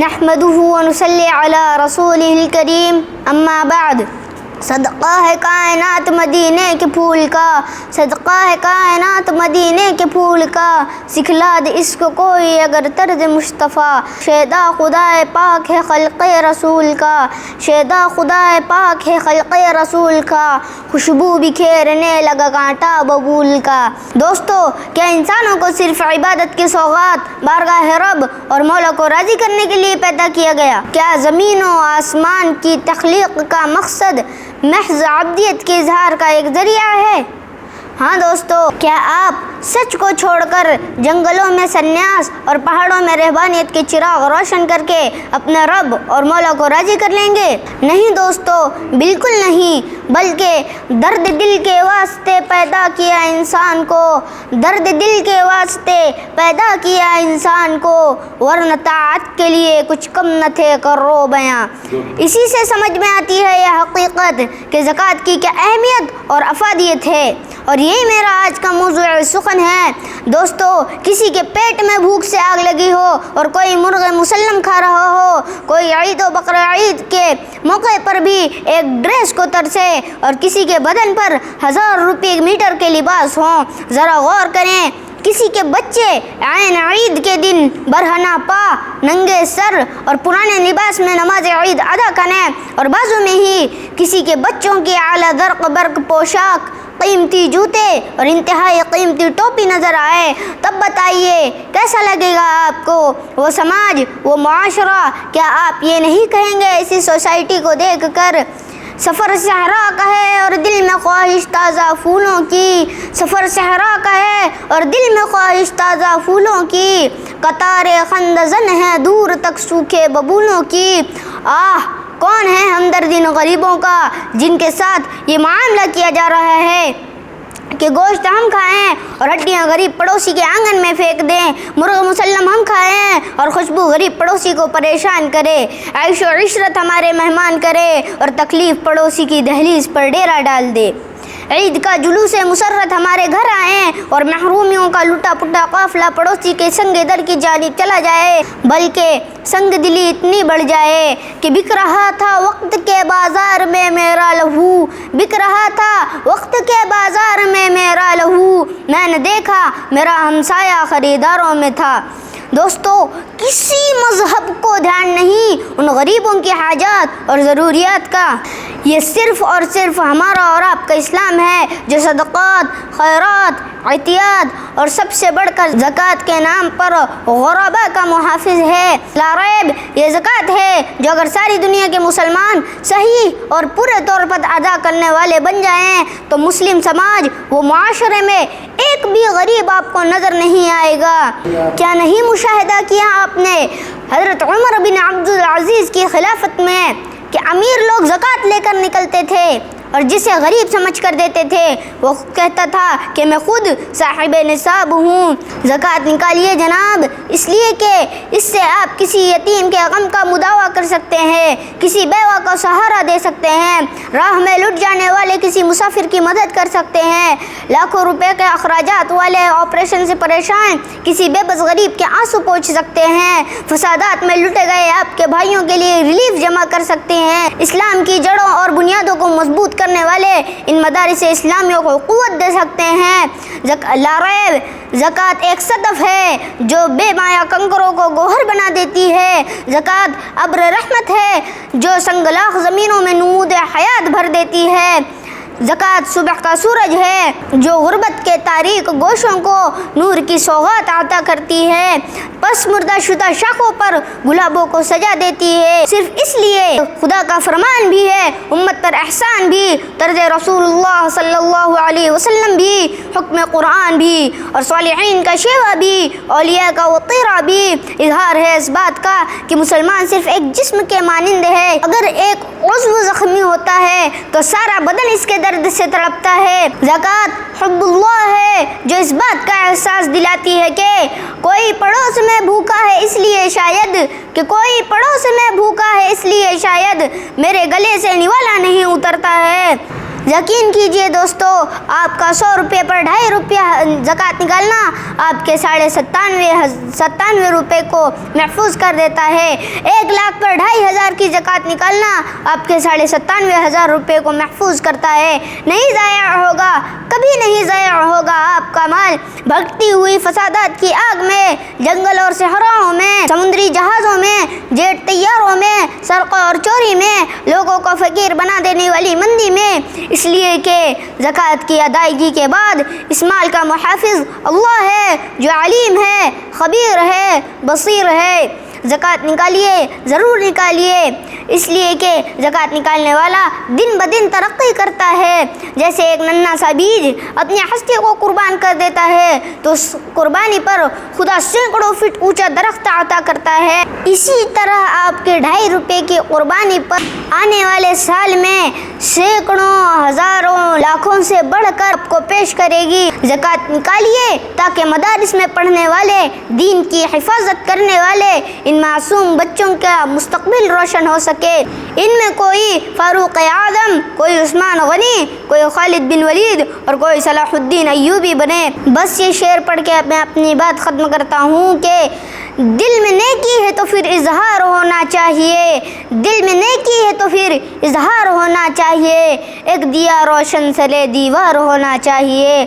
نحمدہ ونصلی علی رسولہ الکریم اما بعد۔ صدقہ ہے کائنات مدینے کے پھول کا، صدقہ ہے کائنات مدینے کے پھول کا، سکھلا دے اس کو کوئی اگر طرز مصطفیٰ، شیدا خدا پاک ہے خلق رسول کا، شیدا خدا پاک ہے خلق رسول کا، خوشبو بکھیرنے لگا کانٹا ببول کا۔ دوستو، کیا انسانوں کو صرف عبادت کی سوغات بارگاہ رب اور مولا کو راضی کرنے کے لیے پیدا کیا گیا؟ کیا زمین و آسمان کی تخلیق کا مقصد محض عبدیت کے اظہار کا ایک ذریعہ ہے؟ ہاں دوستو، کیا آپ سچ کو چھوڑ کر جنگلوں میں سنیاس اور پہاڑوں میں رہبانیت کے چراغ روشن کر کے اپنے رب اور مولا کو راضی کر لیں گے؟ نہیں دوستو، بالکل نہیں، بلکہ درد دل کے واسطے پیدا کیا انسان کو، درد دل کے واسطے پیدا کیا انسان کو، ورنہ طاعت کے لیے کچھ کم نہ تھے کرو بیاں۔ اسی سے سمجھ میں آتی ہے یہ حقیقت کہ زکوٰۃ کی کیا اہمیت اور افادیت ہے، اور یہی میرا آج کا موضوع سخن ہے۔ دوستو، کسی کے پیٹ میں بھوک سے آگ لگی ہو اور کوئی مرغ مسلم کھا رہا ہو، کوئی عید و بقر عید کے موقع پر بھی ایک ڈریس کو ترسے اور کسی کے بدن پر 1000 روپے میٹر کے لباس ہوں، ذرا غور کریں۔ کسی کے بچے عین عید کے دن برہنہ پا، ننگے سر اور پرانے لباس میں نماز عید ادا کریں، اور بازو میں ہی کسی کے بچوں کی اعلیٰ درق برق پوشاک، قیمتی جوتے اور انتہائی قیمتی ٹوپی نظر آئے، تب بتائیے کیسا لگے گا آپ کو وہ سماج، وہ معاشرہ؟ کیا آپ یہ نہیں کہیں گے اسی سوسائٹی کو دیکھ کر، سفر صحرا کا ہے اور دل میں خواہش تازہ پھولوں کی، سفر صحرا کا ہے اور دل میں خواہش تازہ پھولوں کی، قطار خندزن ہے دور تک سوکھے ببولوں کی۔ آہ، کون ہے ہمدرد ان غریبوں کا جن کے ساتھ یہ معاملہ کیا جا رہا ہے کہ گوشت ہم کھائیں اور ہڈیاں غریب پڑوسی کے آنگن میں پھینک دیں، مرغ مسلم ہم کھائیں اور خوشبو غریب پڑوسی کو پریشان کرے، عیش و عشرت ہمارے مہمان کرے اور تکلیف پڑوسی کی دہلیز پر ڈیرا ڈال دے۔ عید کا جلوس مسرت ہمارے گھر آئیں اور محرومیوں کا لٹا پٹا قافلہ پڑوسی کے سنگ در کی جانب چلا جائے، بلکہ سنگ دلی اتنی بڑھ جائے کہ بک رہا تھا وقت کے بازار میں میرا لہو، بک رہا تھا وقت کے بازار میں میرا لہو، میں نے دیکھا میرا ہمسایہ خریداروں میں تھا۔ دوستو، کسی مذہب کو دھیان نہیں ان غریبوں کی حاجات اور ضروریات کا، یہ صرف اور صرف ہمارا اور آپ کا اسلام ہے جو صدقات، خیرات، عطیات اور سب سے بڑھ کر زکوٰۃ کے نام پر غرباء کا محافظ ہے۔ لا ریب، یہ زکوٰۃ ہے جو اگر ساری دنیا کے مسلمان صحیح اور پورے طور پر ادا کرنے والے بن جائیں تو مسلم سماج و معاشرے میں ایک بھی غریب آپ کو نظر نہیں آئے گا۔ کیا نہیں مشاہدہ کیا آپ نے حضرت عمر بن عبد العزیز کی خلافت میں کہ امیر لوگ زکوٰۃ لے کر نکلتے تھے اور جسے غریب سمجھ کر دیتے تھے وہ کہتا تھا کہ میں خود صاحب نصاب ہوں، زکوٰۃ نکالیے جناب، اس لیے کہ اس سے آپ کسی یتیم کے غم کا مداوع کر سکتے ہیں، کسی بیوہ کو سہارا دے سکتے ہیں، راہ میں لٹ جانے والے کسی مسافر کی مدد کر سکتے ہیں، لاکھوں روپے کے اخراجات والے آپریشن سے پریشان کسی بے بس غریب کے آنسو پوچھ سکتے ہیں، فسادات میں لٹے گئے آپ کے بھائیوں کے لیے ریلیف جمع کر سکتے ہیں، اسلام کی جڑوں اور بنیادوں کو مضبوط کرنے والے ان مدارس اسلامیوں کو قوت دے سکتے ہیں۔ لا ریب، زکوٰۃ ایک صدف ہے جو بے مایا کنکروں کو گوہر بنا دیتی ہے، زکوٰۃ ابر رحمت ہے جو سنگلاخ زمینوں میں نمود حیات بھر دیتی ہے، زکوٰۃ صبح کا سورج ہے جو غربت کے تاریک گوشوں کو نور کی سوغات عطا کرتی ہے، پس مردہ شدہ شاخوں پر گلابوں کو سجا دیتی ہے۔ صرف اس لیے خدا کا فرمان بھی ہے، امت پر احسان بھی، طرز رسول اللہ صلی اللہ علیہ وسلم بھی، حکم قرآن بھی، اور صالحین کا شیوہ بھی، اولیاء کا وطیرہ بھی۔ اظہار ہے اس بات کا کہ مسلمان صرف ایک جسم کے مانند ہے، اگر ایک عضو زخمی ہوتا ہے تو سارا بدن اس کے درد سے تڑپتا ہے۔ زکوٰۃ حب اللہ ہے جو اس بات کا احساس دلاتی ہے کہ کوئی پڑوس میں بھوکا ہے اس لیے شاید، کہ کوئی پڑوس میں بھوکا ہے اس لیے شاید میرے گلے سے نوالا نہیں اترتا ہے۔ یقین کیجئے دوستو، آپ کا 100 روپے پر 2.5 روپیہ زکوٰۃ نکالنا آپ کے 97 روپے کو محفوظ کر دیتا ہے۔ 1 لاکھ پر 2,500 کی زکوٰۃ نکالنا آپ کے 97,500 روپے کو محفوظ کرتا ہے۔ نہیں ضائع ہوگا، کبھی نہیں ضائع ہوگا آپ کا مال۔ بھگتی ہوئی فسادات کی آگ میں، جنگل اور صحراؤں میں، سمندری جہازوں میں، جیٹ طیاروں میں، سرقوں اور چوری میں، لوگوں کو فقیر بنا دینے والی مندی میں، اس لیے کہ زکوٰۃ کی ادائیگی کے بعد اس مال کا محافظ اللہ ہے، جو علیم ہے، خبیر ہے، بصیر ہے۔ زکوٰۃ نکالیے، ضرور نکالیے، اس لیے کہ زکوٰۃ نکالنے والا دن بدن ترقی کرتا ہے۔ جیسے ایک ننھا سا بیج اپنی ہستی کو قربان کر دیتا ہے تو اس قربانی پر خدا سینکڑوں فٹ اونچا درخت عطا کرتا ہے۔ اسی طرح آپ کے 2.5 روپے کی قربانی پر آنے والے سال میں سینکڑوں، ہزاروں، لاکھوں سے بڑھ کر آپ کو پیش کرے گی۔ زکوٰۃ نکالیے تاکہ مدارس میں پڑھنے والے، دین کی حفاظت کرنے والے ان معصوم بچوں کا مستقبل روشن ہو سکے۔ ان میں کوئی فاروق اعظم، کوئی عثمان غنی، کوئی خالد بن ولید اور کوئی صلاح الدین ایوبی بنے۔ بس یہ شعر پڑھ کے میں اپنی بات ختم کرتا ہوں کہ دل میں نیکی ہے تو پھر اظہار ہونا چاہیے، دل میں نیکی ہے تو پھر اظہار ہونا چاہیے، ایک دیا روشن سلے دیوار ہونا چاہیے۔